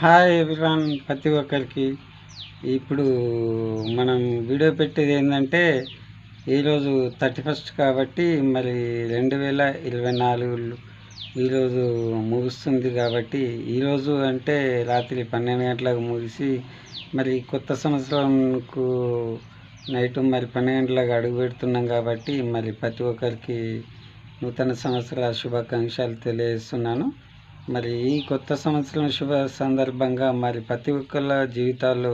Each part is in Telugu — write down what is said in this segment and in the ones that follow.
హాయ్ ఎవ్రీవన్, ప్రతి ఒక్కరికి ఇప్పుడు మనం వీడియో పెట్టేది ఏంటంటే ఈరోజు 31 కాబట్టి మరి 2024 ఈరోజు ముగుస్తుంది. కాబట్టి ఈరోజు అంటే రాత్రి 12 గంటలకు ముగిసి మరి కొత్త సంవత్సరంకు నైట్ మరి 12 గంటలకు అడుగు పెడుతున్నాం. కాబట్టి మరి ప్రతి ఒక్కరికి నూతన సంవత్సర శుభాకాంక్షలు తెలియజేస్తున్నాను. మరి ఈ కొత్త సంవత్సరం శుభ సందర్భంగా మరి ప్రతి ఒక్కళ్ళ జీవితాల్లో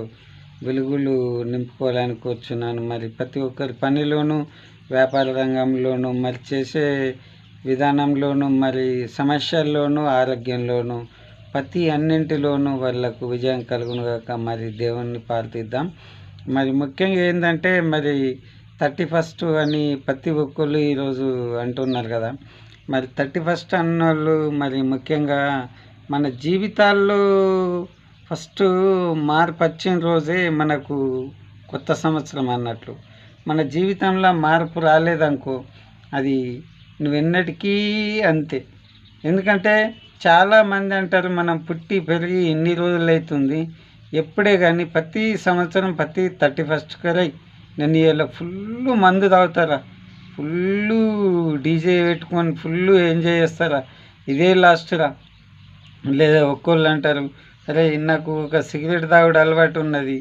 వెలుగులు నింపుకోవాలని కోరుచున్నాను. మరి ప్రతి ఒక్కరి పనిలోనూ, వ్యాపార రంగంలోనూ, మరి చేసే విధానంలోనూ, మరి సమస్యల్లోనూ, ఆరోగ్యంలోనూ, ప్రతి అన్నింటిలోనూ వాళ్ళకు విజయం కలుగునుగాక మరి దేవుణ్ణి ప్రార్థిద్దాం. మరి ముఖ్యంగా ఏంటంటే మరి 31 అని ప్రతి ఒక్కళ్ళు ఈరోజు అంటున్నారు కదా. మరి 31 అన్నోళ్ళు మరి ముఖ్యంగా మన జీవితాల్లో ఫస్ట్ మార్పు వచ్చిన రోజే మనకు కొత్త సంవత్సరం అన్నట్లు. మన జీవితంలో మార్పు రాలేదనుకో అది నువ్వెన్నటికీ అంతే. ఎందుకంటే చాలామంది అంటారు మనం పుట్టి పెరిగి ఎన్ని రోజులు అవుతుంది, ఎప్పుడే కానీ ప్రతి సంవత్సరం ప్రతి 31 కరై నేను ఇలా ఫుల్ మందు తాగుతారా, ఫుల్ డీజే పెట్టుకొని ఫుల్ ఎంజాయ్ చేస్తారా, ఇదే లాస్ట్రా. లేదా ఒక్కోళ్ళు అంటారు అరే నాకు ఒక సిగరెట్ తాగుడు అలవాటు ఉన్నది,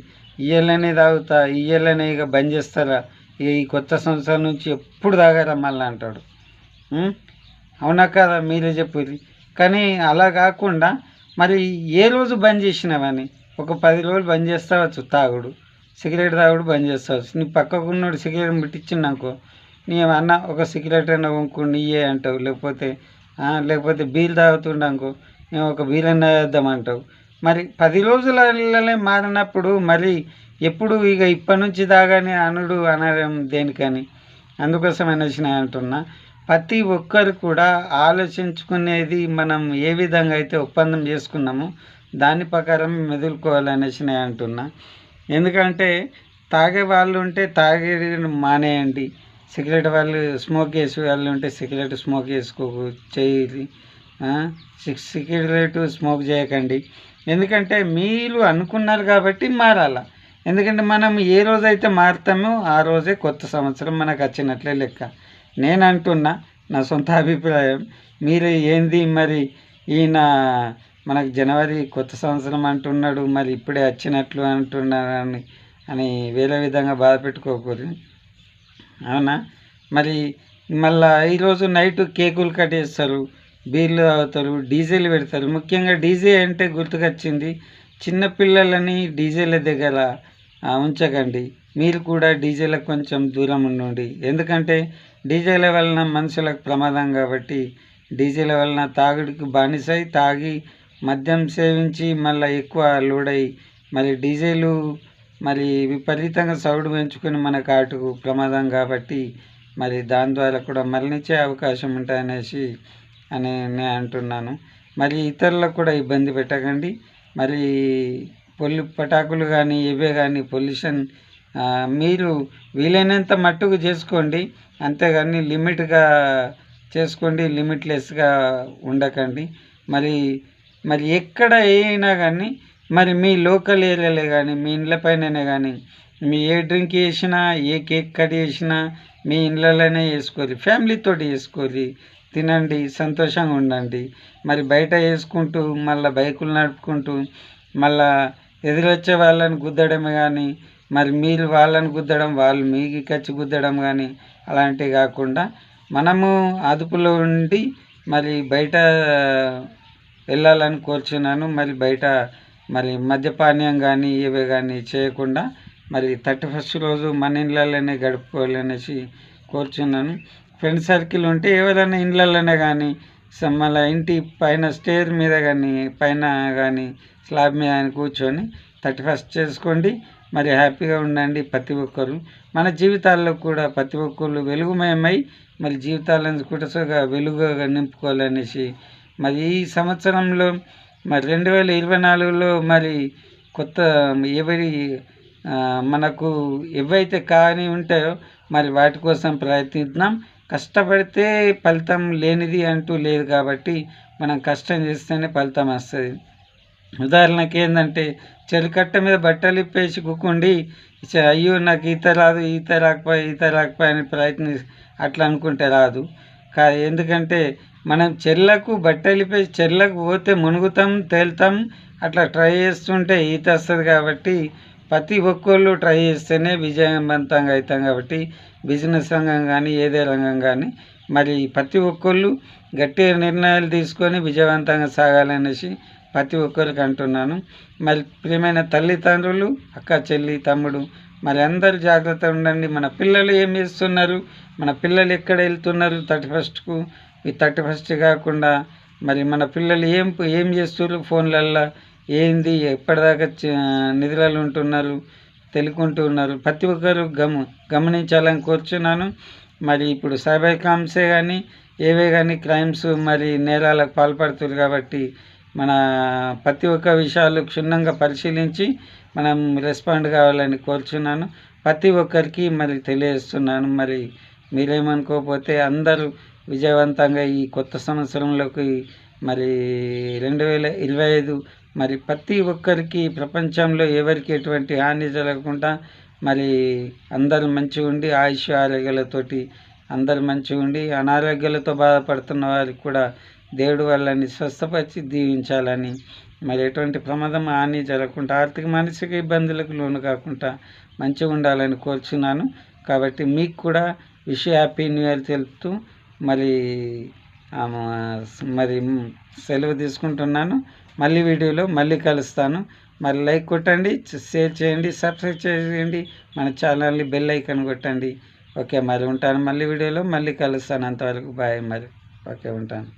ఇయ్యాలనే తాగుతా, ఇయ్యాలనే ఇక బంద్ చేస్తారా, ఇక ఈ కొత్త సంవత్సరం నుంచి ఎప్పుడు తాగారా మళ్ళీ అంటాడు. అవునా కదా, మీరే చెప్పుర్రి. కానీ అలా కాకుండా మరి ఏ రోజు బంద్ చేసినావని ఒక 10 రోజులు బంద్ చేస్తావచ్చు తాగుడు, సిగరెట్ తాగుడు బంద్ చేస్తావచ్చు. నీ పక్కకున్నాడు సిగరెట్ ముట్టించిందనుకో, నీ అన్న ఒక సిగరెట్ అయినా కొనుక్కోండి నీయే అంటావు. లేకపోతే బీర్ తాగుతుండనుకో, మేము ఒక బీర్ అన్నా వేద్దామంటావు. మరి 10 రోజులనే మారినప్పుడు మరి ఎప్పుడు ఇక ఇప్పటి నుంచి తాగాని అనుడు అనడం దేనికని, అందుకోసం అనేసి అంటున్నా. ప్రతి ఒక్కరు కూడా ఆలోచించుకునేది మనం ఏ విధంగా అయితే ఒప్పందం చేసుకున్నామో దాని ప్రకారం మెదులుకోవాలనేసి నేను అంటున్నా. ఎందుకంటే తాగే వాళ్ళు ఉంటే తాగేది మానేయండి, సిగరెట్ వాళ్ళు స్మోక్ చేసే వాళ్ళు ఉంటే సిగరెట్ స్మోక్ చేయాలి, సిగరెట్ స్మోక్ చేయకండి. ఎందుకంటే మీరు అనుకున్నారు కాబట్టి మారాల. ఎందుకంటే మనం ఏ రోజైతే మారుతామో ఆ రోజే కొత్త సంవత్సరం మనకు వచ్చినట్లే లెక్క. నేను అంటున్నా, నా సొంత అభిప్రాయం. మీరు ఏంది మరి ఈయన మనకు జనవరి కొత్త సంవత్సరం అంటున్నాడు, మరి ఇప్పుడే వచ్చినట్లు అంటున్నారని అని వేరే విధంగా బాధ పెట్టుకోకూడదు. అవునా. మరి మళ్ళీ ఈరోజు నైట్ కేకులు కట్ చేస్తారు, బీర్లు తాగుతారు, డీజేలు పెడతారు. ముఖ్యంగా డీజే అంటే గుర్తుకొచ్చింది, చిన్నపిల్లలని డీజేల దగ్గర ఉంచకండి. మీరు కూడా డీజేలకు కొంచెం దూరం ఉండండి. ఎందుకంటే డీజేల వలన మనుషులకు ప్రమాదం. కాబట్టి డీజేల వలన తాగుడికి బానిసై తాగి మద్యం సేవించి మళ్ళీ ఎక్కువ లోడై మరి డీజేలు మరి విపరీతంగా సౌండ్ పెంచుకొని మన కాటుకు ప్రమాదం. కాబట్టి మరి దాని ద్వారా కూడా మరణించే అవకాశం ఉంటాయనేసి నేను అంటున్నాను. మరి ఇతరులకు కూడా ఇబ్బంది పెట్టకండి. మరి పటాకులు కానీ ఇవే కానీ పొల్యూషన్ మీరు వీలైనంత మట్టుకు చేసుకోండి, అంతేగాని లిమిట్గా చేసుకోండి, లిమిట్లెస్గా ఉండకండి. మరి మరి ఎక్కడ అయినా కానీ మరి మీ లోకల్ ఏరియాలే కానీ మీ ఇండ్ల పైననే కానీ మీ ఏ డ్రింక్ చేసినా ఏ కేక్ కట్ చేసినా మీ ఇండ్లలోనే చేసుకోరి, ఫ్యామిలీతో చేసుకోరి, తినండి, సంతోషంగా ఉండండి. మరి బయట వేసుకుంటూ మళ్ళీ బైకులు నడుపుకుంటూ మళ్ళా ఎదురొచ్చే వాళ్ళని గుద్దడమే కానీ మరి మీరు వాళ్ళని గుద్దడం, వాళ్ళు మీకు కచ్చి గుద్దడం కానీ అలాంటివి కాకుండా మనము అదుపులో ఉండి మరి బయట వెళ్ళాలని కోరుచున్నాను. మరి బయట మరి మద్యపానీయం కానీ ఇవే కానీ చేయకుండా మరి 31 రోజు మన ఇళ్ళలోనే గడుపుకోవాలనేసి కోరుచున్నాను. ఫ్రెండ్ సర్కిల్ ఉంటే ఎవరైనా ఇళ్ళలోనే కానీ మళ్ళీ ఇంటి పైన స్టేర్ మీద కానీ పైన కానీ స్లాబ్ మీద కానీ కూర్చొని 31 చేసుకోండి. మరి హ్యాపీగా ఉండండి ప్రతి ఒక్కరు. మన జీవితాల్లో కూడా ప్రతి ఒక్కరు వెలుగుమయమై మరి జీవితాలను కూడా వెలుగుగా నింపుకోవాలనేసి మరి ఈ సంవత్సరంలో మరి 2024లో మరి కొత్త మనకు ఏవైతే కాని ఉంటాయో మరి వాటి కోసం ప్రయత్నిద్దాం. కష్టపడితే ఫలితం లేనిది అంటూ లేదు. కాబట్టి మనం కష్టం చేస్తేనే ఫలితం వస్తుంది. ఉదాహరణకి ఏంటంటే చెలికట్ట మీద బట్టలు ఇప్పేసి కూకుండి అయ్యో నాకు ఈత రాకపోయి అని అట్లా అనుకుంటే రాదు. ఎందుకంటే మనం చెర్లకు బట్టలు ఇప్పేసి చెర్లకు పోతే మునుగుతాం, తేలుతాం, అట్లా ట్రై చేస్తుంటే ఈత వస్తుంది. కాబట్టి ప్రతి ఒక్కళ్ళు ట్రై చేస్తేనే విజయవంతంగా అవుతాం. కాబట్టి బిజినెస్ రంగం కానీ ఏదే రంగం కానీ మరి ప్రతి ఒక్కళ్ళు గట్టిగా నిర్ణయాలు తీసుకొని విజయవంతంగా సాగాలనేసి ప్రతి ఒక్కరికి అంటున్నాను. మరి ప్రియమైన తల్లిదండ్రులు, అక్క, చెల్లి, తమ్ముడు, మరి అందరూ జాగ్రత్తగా ఉండండి. మన పిల్లలు ఏం చేస్తున్నారు, మన పిల్లలు ఎక్కడ వెళ్తున్నారు 31కు, ఈ 31 కాకుండా మరి మన పిల్లలు ఏం చేస్తున్నారు ఫోన్లల్లో, ఏంది ఎప్పటిదాకా నిద్రలు ఉంటున్నారు, తెలుకుంటూ ఉన్నారు. ప్రతి ఒక్కరు గమనించాలని కోరుచున్నాను. మరి ఇప్పుడు సైబర్ క్రైమ్సే కానీ ఏవే కానీ క్రైమ్స్ మరి నేరాలకు పాల్పడుతున్నారు. కాబట్టి మన ప్రతి ఒక్క విషయాలు క్షుణ్ణంగా పరిశీలించి మనం రెస్పాండ్ కావాలని కోరుచున్నాను. ప్రతి ఒక్కరికి మరి తెలియజేస్తున్నాను. మరి మీరేమనుకోకపోతే అందరూ విజయవంతంగా ఈ కొత్త సంవత్సరంలోకి మరి 2025 మరి ప్రతి ఒక్కరికి ప్రపంచంలో ఎవరికి ఎటువంటి హాని జరగకుండా మరి అందరూ మంచిగా ఉండి ఆయుష్ ఆరోగ్యాలతోటి అందరూ మంచిగా ఉండి అనారోగ్యాలతో బాధపడుతున్న వారికి కూడా దేవుడు వాళ్ళని స్వస్థపరిచి దీవించాలని, మరి ఎటువంటి ప్రమాదం హాని జరగకుండా ఆర్థిక మానసిక ఇబ్బందులకు లోను కాకుండా మంచిగా ఉండాలని కోరుచున్నాను. కాబట్టి మీకు కూడా హ్యాపీ న్యూ ఇయర్ తెలుపుతూ మరి సెలవు తీసుకుంటున్నాను. మళ్ళీ వీడియోలో మళ్ళీ కలుస్తాను. మరి లైక్ కొట్టండి, షేర్ చేయండి, సబ్స్క్రైబ్ చేయండి, మన ఛానల్ని బెల్ ఐకాన్ కొట్టండి. ఓకే, మరి ఉంటాను. మళ్ళీ వీడియోలో మళ్ళీ కలుస్తాను. అంతవరకు బాయ్. మరి ఓకే, ఉంటాను.